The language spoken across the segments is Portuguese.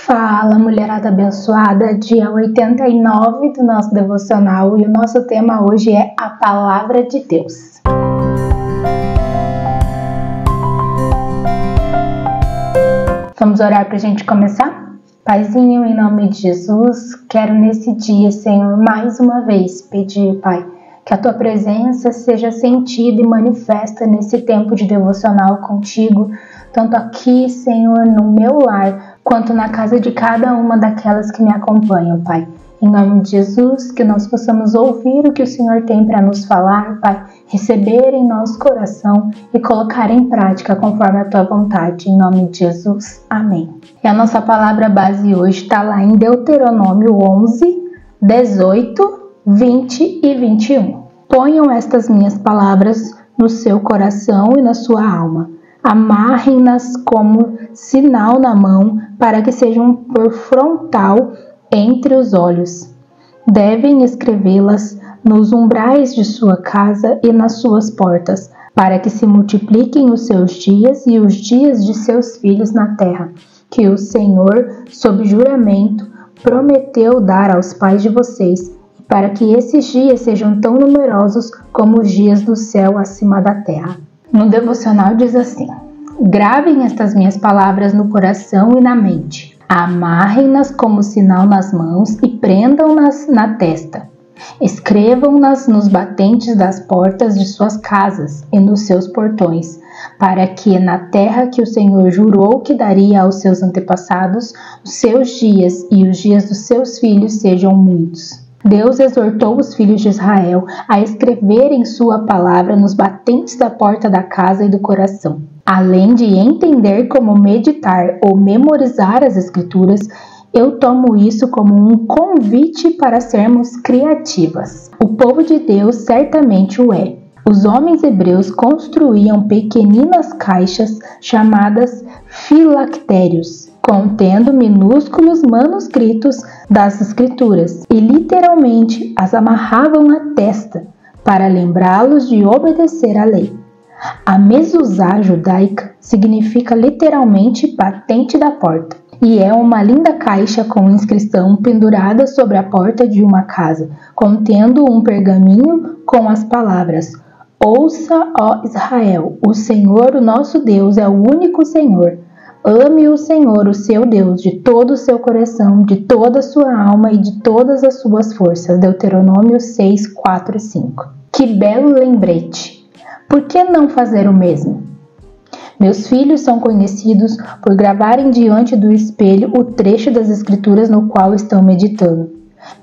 Fala, mulherada abençoada, dia 89 do nosso devocional e o nosso tema hoje é a Palavra de Deus. Vamos orar para a gente começar? Paizinho, em nome de Jesus, quero nesse dia, Senhor, mais uma vez pedir, Pai, que a Tua presença seja sentida e manifesta nesse tempo de devocional contigo, tanto aqui, Senhor, no meu lar, quanto na casa de cada uma daquelas que me acompanham, Pai. Em nome de Jesus, que nós possamos ouvir o que o Senhor tem para nos falar, Pai, receber em nosso coração e colocar em prática conforme a Tua vontade. Em nome de Jesus, amém. E a nossa palavra base hoje está lá em Deuteronômio 11, 18, 20 e 21. Ponham estas minhas palavras no seu coração e na sua alma. Amarrem-nas como sinal na mão, para que sejam por frontal entre os olhos. Devem escrevê-las nos umbrais de sua casa e nas suas portas, para que se multipliquem os seus dias e os dias de seus filhos na terra, que o Senhor, sob juramento, prometeu dar aos pais de vocês, para que esses dias sejam tão numerosos como os dias do céu acima da terra. No devocional diz assim: gravem estas minhas palavras no coração e na mente. Amarrem-nas como sinal nas mãos e prendam-nas na testa. Escrevam-nas nos batentes das portas de suas casas e nos seus portões, para que na terra que o Senhor jurou que daria aos seus antepassados, os seus dias e os dias dos seus filhos sejam muitos. Deus exortou os filhos de Israel a escreverem sua palavra nos batentes da porta da casa e do coração. Além de entender como meditar ou memorizar as Escrituras, eu tomo isso como um convite para sermos criativas. O povo de Deus certamente o é. Os homens hebreus construíam pequeninas caixas chamadas filactérios, contendo minúsculos manuscritos das Escrituras, e literalmente as amarravam na testa para lembrá-los de obedecer à lei. A mezuzá judaica significa literalmente batente da porta, e é uma linda caixa com inscrição pendurada sobre a porta de uma casa, contendo um pergaminho com as palavras: Ouça, ó Israel, o Senhor, o nosso Deus, é o único Senhor. Ame o Senhor, o seu Deus, de todo o seu coração, de toda a sua alma e de todas as suas forças. Deuteronômio 6, 4 e 5. Que belo lembrete! Por que não fazer o mesmo? Meus filhos são conhecidos por gravarem diante do espelho o trecho das Escrituras no qual estão meditando.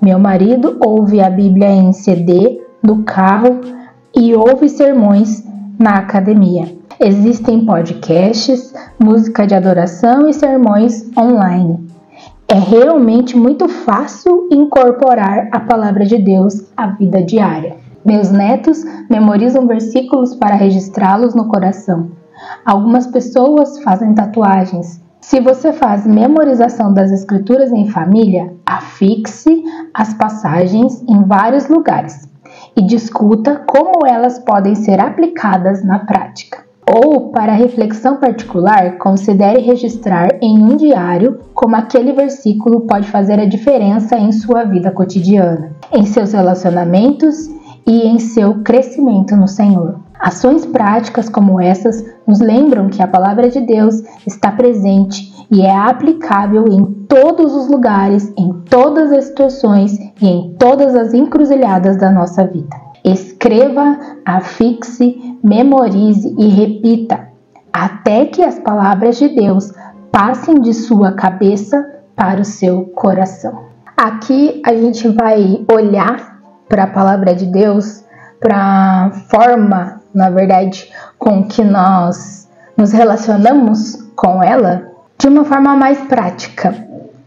Meu marido ouve a Bíblia em CD, no carro e ouve sermões na academia. Existem podcasts, música de adoração e sermões online. É realmente muito fácil incorporar a palavra de Deus à vida diária. Meus netos memorizam versículos para registrá-los no coração. Algumas pessoas fazem tatuagens. Se você faz memorização das Escrituras em família, afixe as passagens em vários lugares e discuta como elas podem ser aplicadas na prática. Ou, para reflexão particular, considere registrar em um diário como aquele versículo pode fazer a diferença em sua vida cotidiana, em seus relacionamentos e em seu crescimento no Senhor. Ações práticas como essas nos lembram que a palavra de Deus está presente e é aplicável em todos os lugares, em todas as situações e em todas as encruzilhadas da nossa vida. Escreva, afixe, memorize e repita, até que as palavras de Deus passem de sua cabeça para o seu coração. Aqui a gente vai olhar para a palavra de Deus, para a forma, na verdade, com que nós nos relacionamos com ela de uma forma mais prática,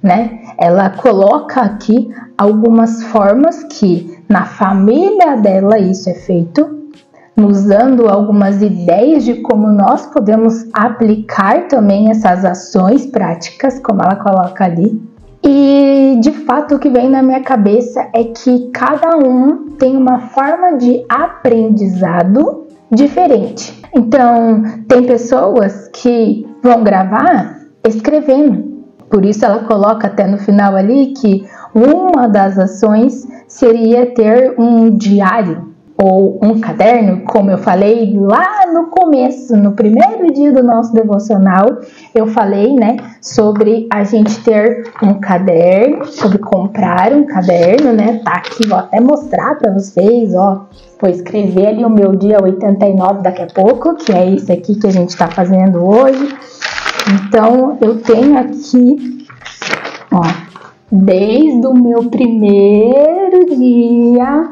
né? Ela coloca aqui algumas formas que na família dela isso é feito, nos dando algumas ideias de como nós podemos aplicar também essas ações práticas, como ela coloca ali. E de fato o que vem na minha cabeça é que cada um tem uma forma de aprendizado diferente. Então, tem pessoas que vão gravar escrevendo. Por isso ela coloca até no final ali que uma das ações seria ter um diário ou um caderno, como eu falei lá no começo, no primeiro dia do nosso devocional, eu falei, né, sobre a gente ter um caderno, sobre comprar um caderno, né, tá aqui, vou até mostrar para vocês, ó, vou escrever ali o meu dia 89 daqui a pouco, que é esse aqui que a gente tá fazendo hoje. Então, eu tenho aqui, ó, desde o meu primeiro dia,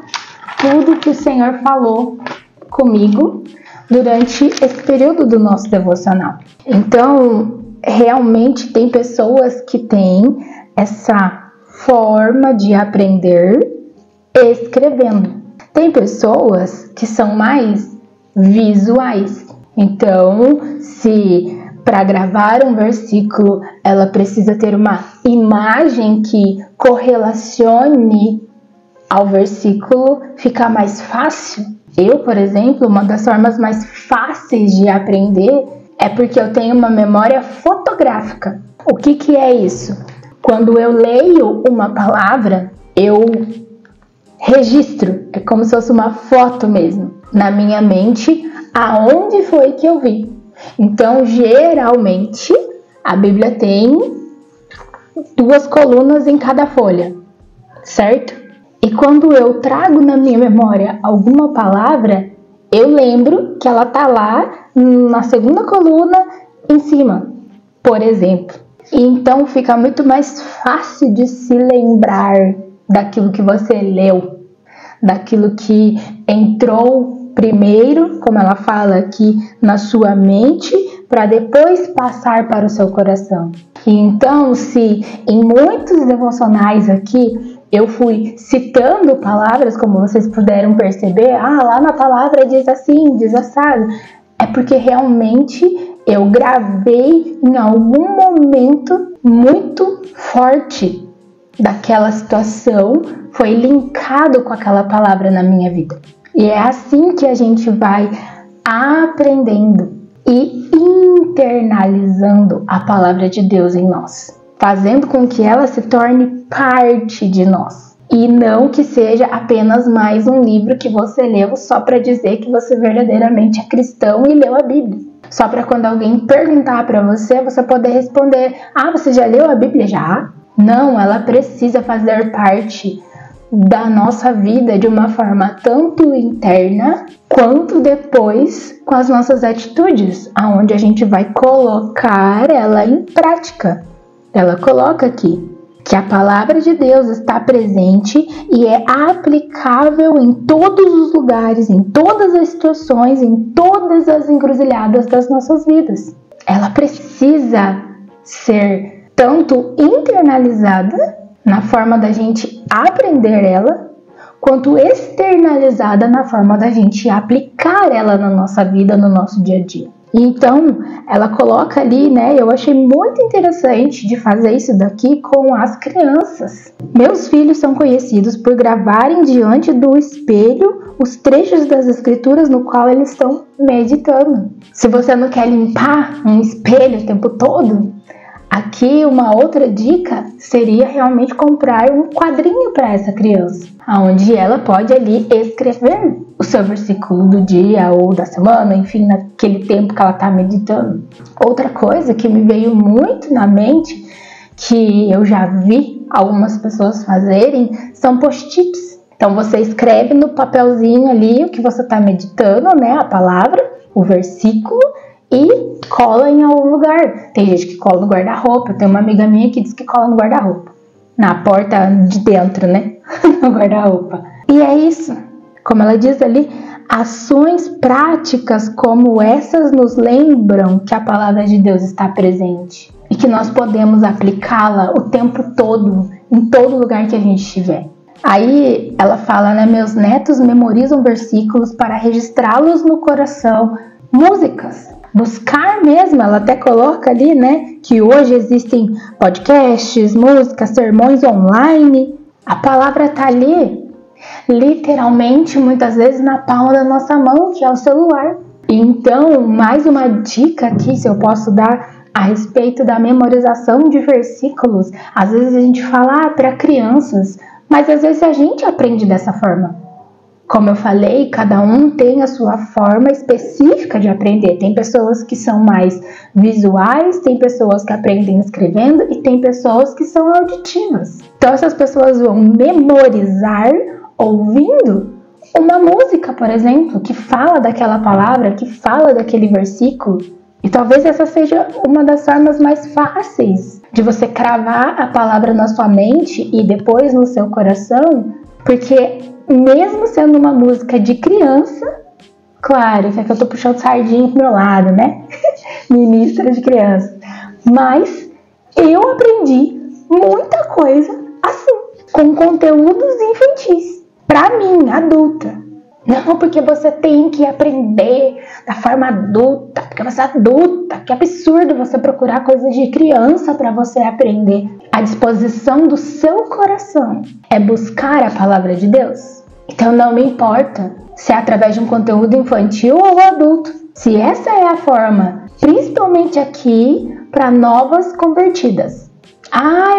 tudo que o Senhor falou comigo durante esse período do nosso devocional. Então, realmente tem pessoas que têm essa forma de aprender escrevendo. Tem pessoas que são mais visuais. Então, se para gravar um versículo ela precisa ter uma imagem que correlacione ao versículo, fica mais fácil. Eu, por exemplo, uma das formas mais fáceis de aprender é porque eu tenho uma memória fotográfica. O que é isso? Quando eu leio uma palavra, eu registro, é como se fosse uma foto mesmo, na minha mente, aonde foi que eu vi. Então, geralmente, a Bíblia tem 2 colunas em cada folha, certo? E quando eu trago na minha memória alguma palavra, eu lembro que ela tá lá na 2ª coluna em cima, por exemplo. E então fica muito mais fácil de se lembrar daquilo que você leu, daquilo que entrou primeiro, como ela fala aqui, na sua mente, para depois passar para o seu coração. E então, se em muitos devocionais aqui eu fui citando palavras, como vocês puderam perceber, lá na palavra diz assim, diz assado, é porque realmente eu gravei em algum momento muito forte daquela situação, foi linkado com aquela palavra na minha vida. E é assim que a gente vai aprendendo e internalizando a palavra de Deus em nós, fazendo com que ela se torne parte de nós. E não que seja apenas mais um livro que você leu só para dizer que você verdadeiramente é cristão e leu a Bíblia. Só para quando alguém perguntar para você, você poder responder: você já leu a Bíblia? Já? Não, ela precisa fazer parte da nossa vida de uma forma tanto interna quanto depois com as nossas atitudes, aonde a gente vai colocar ela em prática. Ela coloca aqui que a palavra de Deus está presente e é aplicável em todos os lugares, em todas as situações, em todas as encruzilhadas das nossas vidas. Ela precisa ser tanto internalizada na forma da gente aprender ela, quanto externalizada na forma da gente aplicar ela na nossa vida, no nosso dia a dia. Então, ela coloca ali, né, eu achei muito interessante de fazer isso daqui com as crianças. Meus filhos são conhecidos por gravarem diante do espelho os trechos das escrituras no qual eles estão meditando. Se você não quer limpar um espelho o tempo todo, aqui uma outra dica seria realmente comprar um quadrinho para essa criança, onde ela pode ali escrever o seu versículo do dia ou da semana, enfim, naquele tempo que ela está meditando. Outra coisa que me veio muito na mente, que eu já vi algumas pessoas fazerem, são post-its. Então você escreve no papelzinho ali o que você está meditando, né, a palavra, o versículo, e cola em algum lugar. Tem gente que cola no guarda-roupa. Tem uma amiga minha que diz que cola no guarda-roupa, na porta de dentro, né? No guarda-roupa. E é isso. Como ela diz ali, ações práticas como essas nos lembram que a palavra de Deus está presente e que nós podemos aplicá-la o tempo todo, em todo lugar que a gente estiver. Aí ela fala, né? Meus netos memorizam versículos para registrá-los no coração. Músicas. Buscar mesmo, ela até coloca ali, né, que hoje existem podcasts, músicas, sermões online. A palavra tá ali, literalmente, muitas vezes na palma da nossa mão, que é o celular. Então, mais uma dica aqui, se eu posso dar a respeito da memorização de versículos. Às vezes a gente fala para crianças, mas às vezes a gente aprende dessa forma. Como eu falei, cada um tem a sua forma específica de aprender. Tem pessoas que são mais visuais, tem pessoas que aprendem escrevendo e tem pessoas que são auditivas. Então essas pessoas vão memorizar ouvindo uma música, por exemplo, que fala daquela palavra, que fala daquele versículo. E talvez essa seja uma das formas mais fáceis de você cravar a palavra na sua mente e depois no seu coração, porque mesmo sendo uma música de criança, claro, que é que eu tô puxando sardinha pro meu lado, né? Ministra de criança. Mas eu aprendi muita coisa assim, com conteúdos infantis. Pra mim, adulta. Não porque você tem que aprender da forma adulta, porque você é adulta. Que absurdo você procurar coisas de criança para você aprender. A disposição do seu coração é buscar a palavra de Deus. Então não me importa se é através de um conteúdo infantil ou adulto. Se essa é a forma, principalmente aqui para novas convertidas.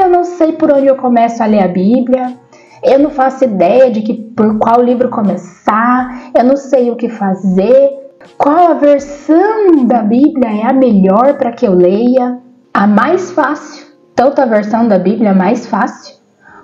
Eu não sei por onde eu começo a ler a Bíblia. Eu não faço ideia de por qual livro começar, eu não sei o que fazer, qual a versão da Bíblia é a melhor para que eu leia, a mais fácil, tanto a versão da Bíblia mais fácil,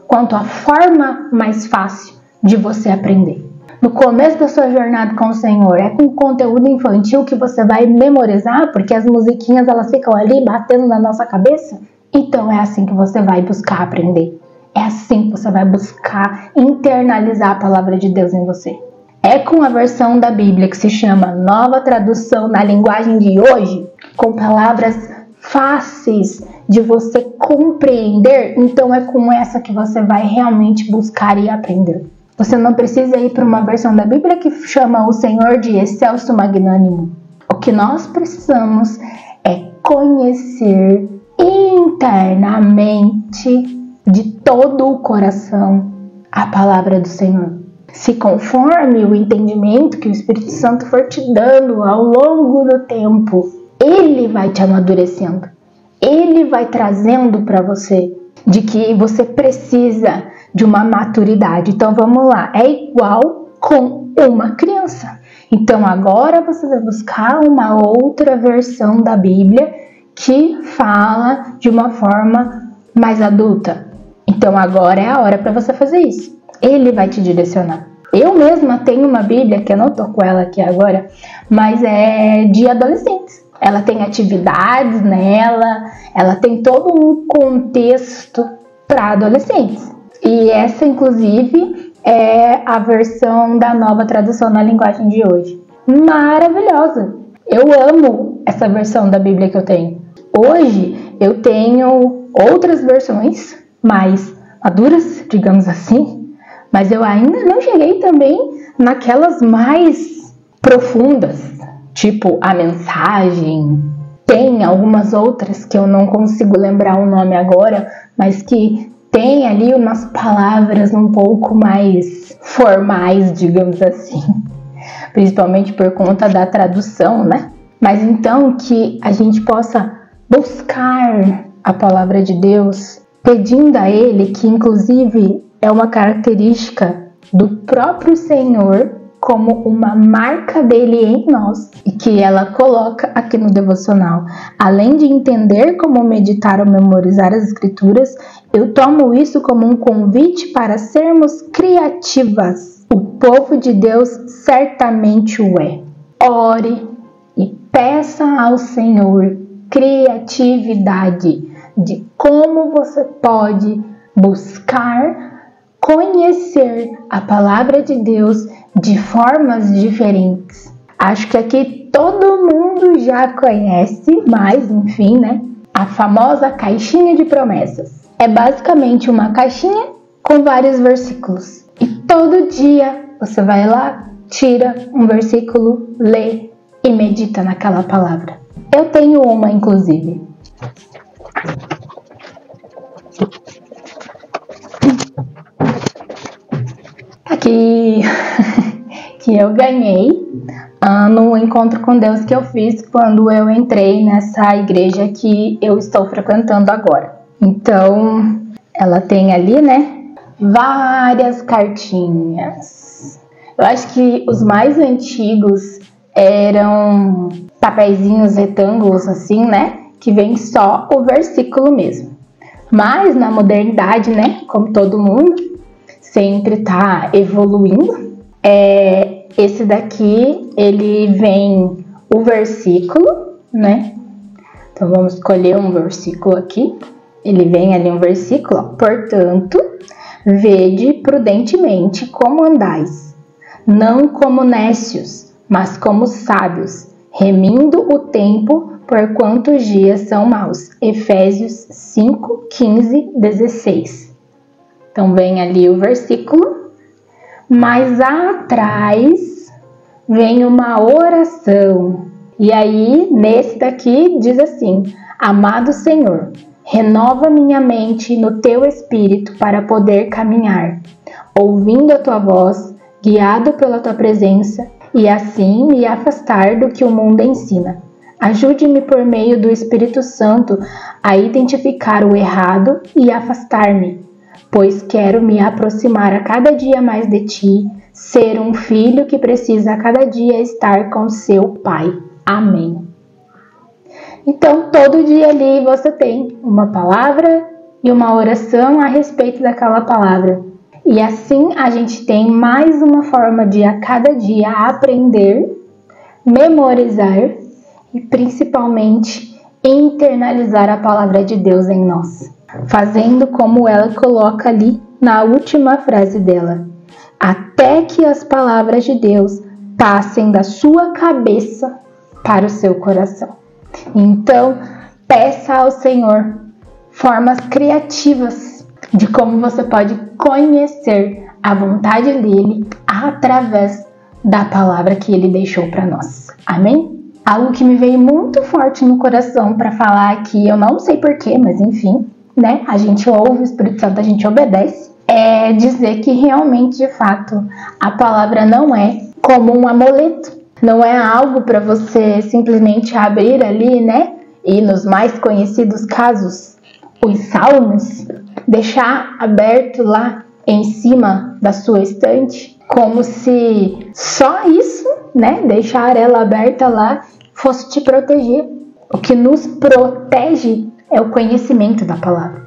quanto a forma mais fácil de você aprender. No começo da sua jornada com o Senhor, é com conteúdo infantil que você vai memorizar, porque as musiquinhas elas ficam ali batendo na nossa cabeça? Então é assim que você vai buscar aprender. É assim que você vai buscar internalizar a palavra de Deus em você. É com a versão da Bíblia que se chama Nova Tradução na linguagem de hoje, com palavras fáceis de você compreender, então é com essa que você vai realmente buscar e aprender. Você não precisa ir para uma versão da Bíblia que chama o Senhor de excelso magnânimo. O que nós precisamos é conhecer internamente de todo o coração a palavra do Senhor. Se conforme o entendimento que o Espírito Santo for te dando ao longo do tempo, Ele vai te amadurecendo. Ele vai trazendo para você de que você precisa de uma maturidade. Então vamos lá, é igual com uma criança. Então agora você vai buscar uma outra versão da Bíblia que fala de uma forma mais adulta. Então agora é a hora para você fazer isso. Ele vai te direcionar. Eu mesma tenho uma Bíblia, que eu não tô com ela aqui agora, mas é de adolescentes. Ela tem atividades nela, ela tem todo um contexto para adolescentes. E essa, inclusive, é a versão da Nova Tradução na linguagem de hoje. Maravilhosa! Eu amo essa versão da Bíblia que eu tenho. Hoje eu tenho outras versões mais maduras, digamos assim, mas eu ainda não cheguei também naquelas mais profundas, tipo a Mensagem. Tem algumas outras que eu não consigo lembrar o nome agora, mas que tem ali umas palavras um pouco mais formais, digamos assim, principalmente por conta da tradução, né? Mas então que a gente possa buscar a palavra de Deus, pedindo a Ele, que inclusive é uma característica do próprio Senhor, como uma marca dele em nós, e que ela coloca aqui no devocional. Além de entender como meditar ou memorizar as escrituras, eu tomo isso como um convite para sermos criativas. O povo de Deus certamente o é. Ore e peça ao Senhor criatividade de como você pode buscar conhecer a palavra de Deus de formas diferentes. Acho que aqui todo mundo já conhece, mas enfim, né? A famosa caixinha de promessas. É basicamente uma caixinha com vários versículos. E todo dia você vai lá, tira um versículo, lê e medita naquela palavra. Eu tenho uma, inclusive. Aqui que eu ganhei no encontro com Deus que eu fiz quando eu entrei nessa igreja que eu estou frequentando agora. Então, ela tem ali, né, várias cartinhas. Eu acho que os mais antigos eram papeizinhos retângulos assim, né, que vem só o versículo mesmo. Mas na modernidade, né, como todo mundo sempre tá evoluindo, esse daqui, ele vem o versículo, né? Então, vamos escolher um versículo aqui. Ele vem ali um versículo, ó. Portanto, vede prudentemente como andais, não como nécios, mas como sábios, remindo o tempo, porquanto os dias são maus. Efésios 5, 15, 16. Então, vem ali o versículo. Mas atrás vem uma oração. E aí, nesse daqui, diz assim: Amado Senhor, renova minha mente no teu espírito para poder caminhar, ouvindo a tua voz, guiado pela tua presença, e assim me afastar do que o mundo ensina. Ajude-me por meio do Espírito Santo a identificar o errado e afastar-me, pois quero me aproximar a cada dia mais de ti, ser um filho que precisa a cada dia estar com seu pai. Amém. Então, todo dia ali você tem uma palavra e uma oração a respeito daquela palavra. E assim a gente tem mais uma forma de a cada dia aprender, memorizar e principalmente internalizar a palavra de Deus em nós. Fazendo como ela coloca ali na última frase dela: até que as palavras de Deus passem da sua cabeça para o seu coração. Então, peça ao Senhor formas criativas de como você pode conhecer a vontade dele através da palavra que ele deixou para nós. Amém? Algo que me veio muito forte no coração para falar aqui, eu não sei porquê, mas enfim, né? A gente ouve o Espírito Santo, a gente obedece. É dizer que realmente, de fato, a palavra não é como um amuleto. Não é algo para você simplesmente abrir ali, né? E nos mais conhecidos casos, os salmos, deixar aberto lá em cima da sua estante, como se só isso, né? Deixar ela aberta lá fosse te proteger. O que nos protege é o conhecimento da palavra.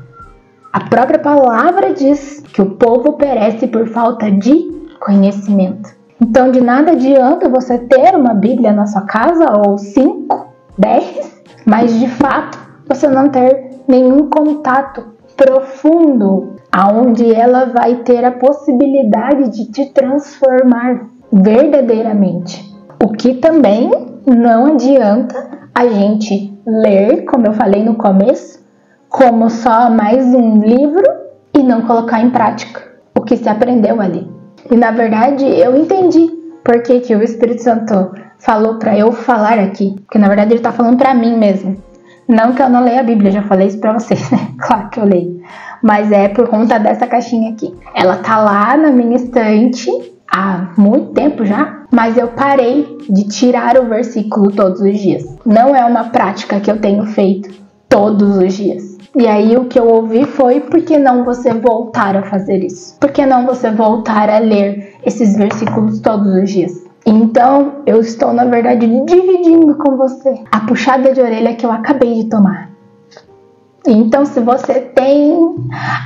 A própria palavra diz que o povo perece por falta de conhecimento. Então, de nada adianta você ter uma Bíblia na sua casa, ou 5, 10, mas de fato você não ter nenhum contato profundo, aonde ela vai ter a possibilidade de te transformar verdadeiramente. O que também não adianta a gente ler, como eu falei no começo, como só mais um livro e não colocar em prática o que se aprendeu ali. E na verdade eu entendi por que o Espírito Santo falou para eu falar aqui, porque na verdade ele está falando para mim mesmo. Não que eu não leia a Bíblia, já falei isso para vocês, né? Claro que eu leio. Mas é por conta dessa caixinha aqui. Ela tá lá na minha estante há muito tempo já, mas eu parei de tirar o versículo todos os dias. Não é uma prática que eu tenho feito todos os dias. E aí o que eu ouvi foi: por que não você voltar a fazer isso? Por que não você voltar a ler esses versículos todos os dias? Então eu estou, na verdade, dividindo com você a puxada de orelha que eu acabei de tomar. Então, se você tem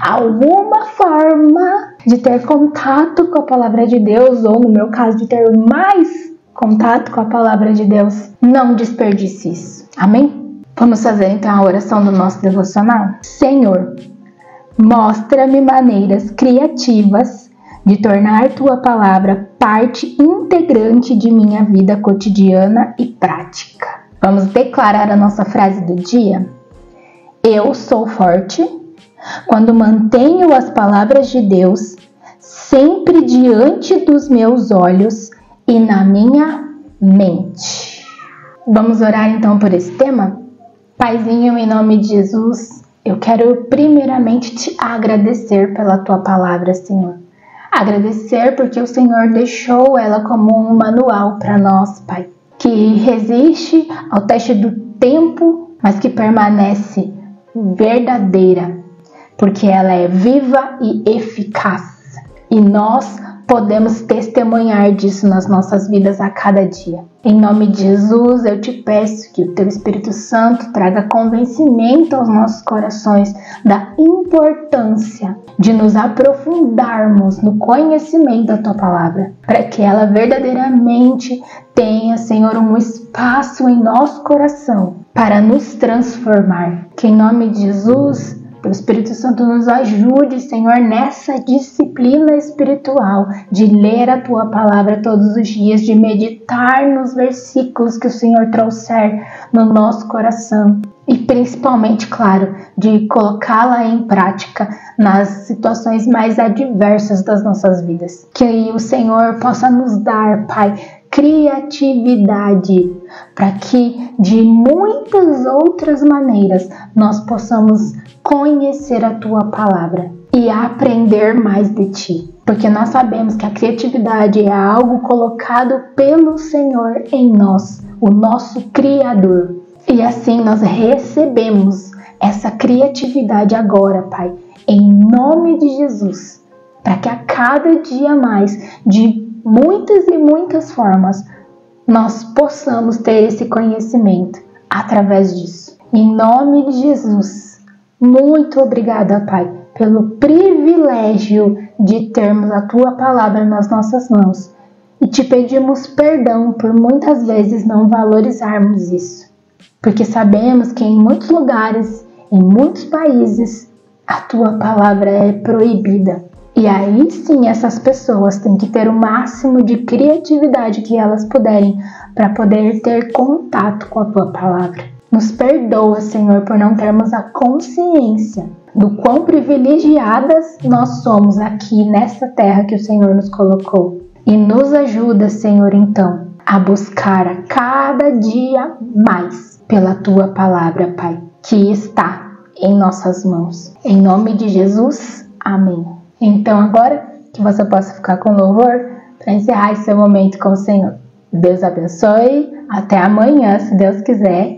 alguma forma de ter contato com a palavra de Deus, ou no meu caso, de ter mais contato com a palavra de Deus, não desperdice isso. Amém? Vamos fazer então a oração do nosso devocional? Senhor, mostra-me maneiras criativas de tornar tua palavra parte integrante de minha vida cotidiana e prática. Vamos declarar a nossa frase do dia? Eu sou forte quando mantenho as palavras de Deus sempre diante dos meus olhos e na minha mente. Vamos orar então por esse tema? Paizinho, em nome de Jesus, eu quero primeiramente te agradecer pela tua palavra, Senhor. Agradecer porque o Senhor deixou ela como um manual para nós, Pai, que resiste ao teste do tempo, mas que permanece verdadeira, porque ela é viva e eficaz. E nós podemos testemunhar disso nas nossas vidas a cada dia. Em nome de Jesus, eu te peço que o Teu Espírito Santo traga convencimento aos nossos corações da importância de nos aprofundarmos no conhecimento da Tua Palavra, para que ela verdadeiramente tenha, Senhor, um espaço em nosso coração para nos transformar. Que em nome de Jesus, o Espírito Santo nos ajude, Senhor, nessa disciplina espiritual de ler a Tua Palavra todos os dias, de meditar nos versículos que o Senhor trouxer no nosso coração e principalmente, claro, de colocá-la em prática nas situações mais adversas das nossas vidas. Que o Senhor possa nos dar, Pai, criatividade para que de muitas outras maneiras nós possamos conhecer a Tua Palavra e aprender mais de Ti, porque nós sabemos que a criatividade é algo colocado pelo Senhor em nós, o nosso Criador, e assim nós recebemos essa criatividade agora, Pai, em nome de Jesus, para que a cada dia mais, de muitas e muitas formas, nós possamos ter esse conhecimento através disso. Em nome de Jesus, muito obrigada, Pai, pelo privilégio de termos a Tua Palavra nas nossas mãos. E te pedimos perdão por muitas vezes não valorizarmos isso, porque sabemos que em muitos lugares, em muitos países, a Tua Palavra é proibida. E aí sim essas pessoas têm que ter o máximo de criatividade que elas puderem para poder ter contato com a Tua Palavra. Nos perdoa, Senhor, por não termos a consciência do quão privilegiadas nós somos aqui nessa terra que o Senhor nos colocou. E nos ajuda, Senhor, então, a buscar a cada dia mais pela Tua Palavra, Pai, que está em nossas mãos. Em nome de Jesus, amém. Então agora que você possa ficar com louvor para encerrar esse seu momento com o Senhor. Deus abençoe. Até amanhã, se Deus quiser.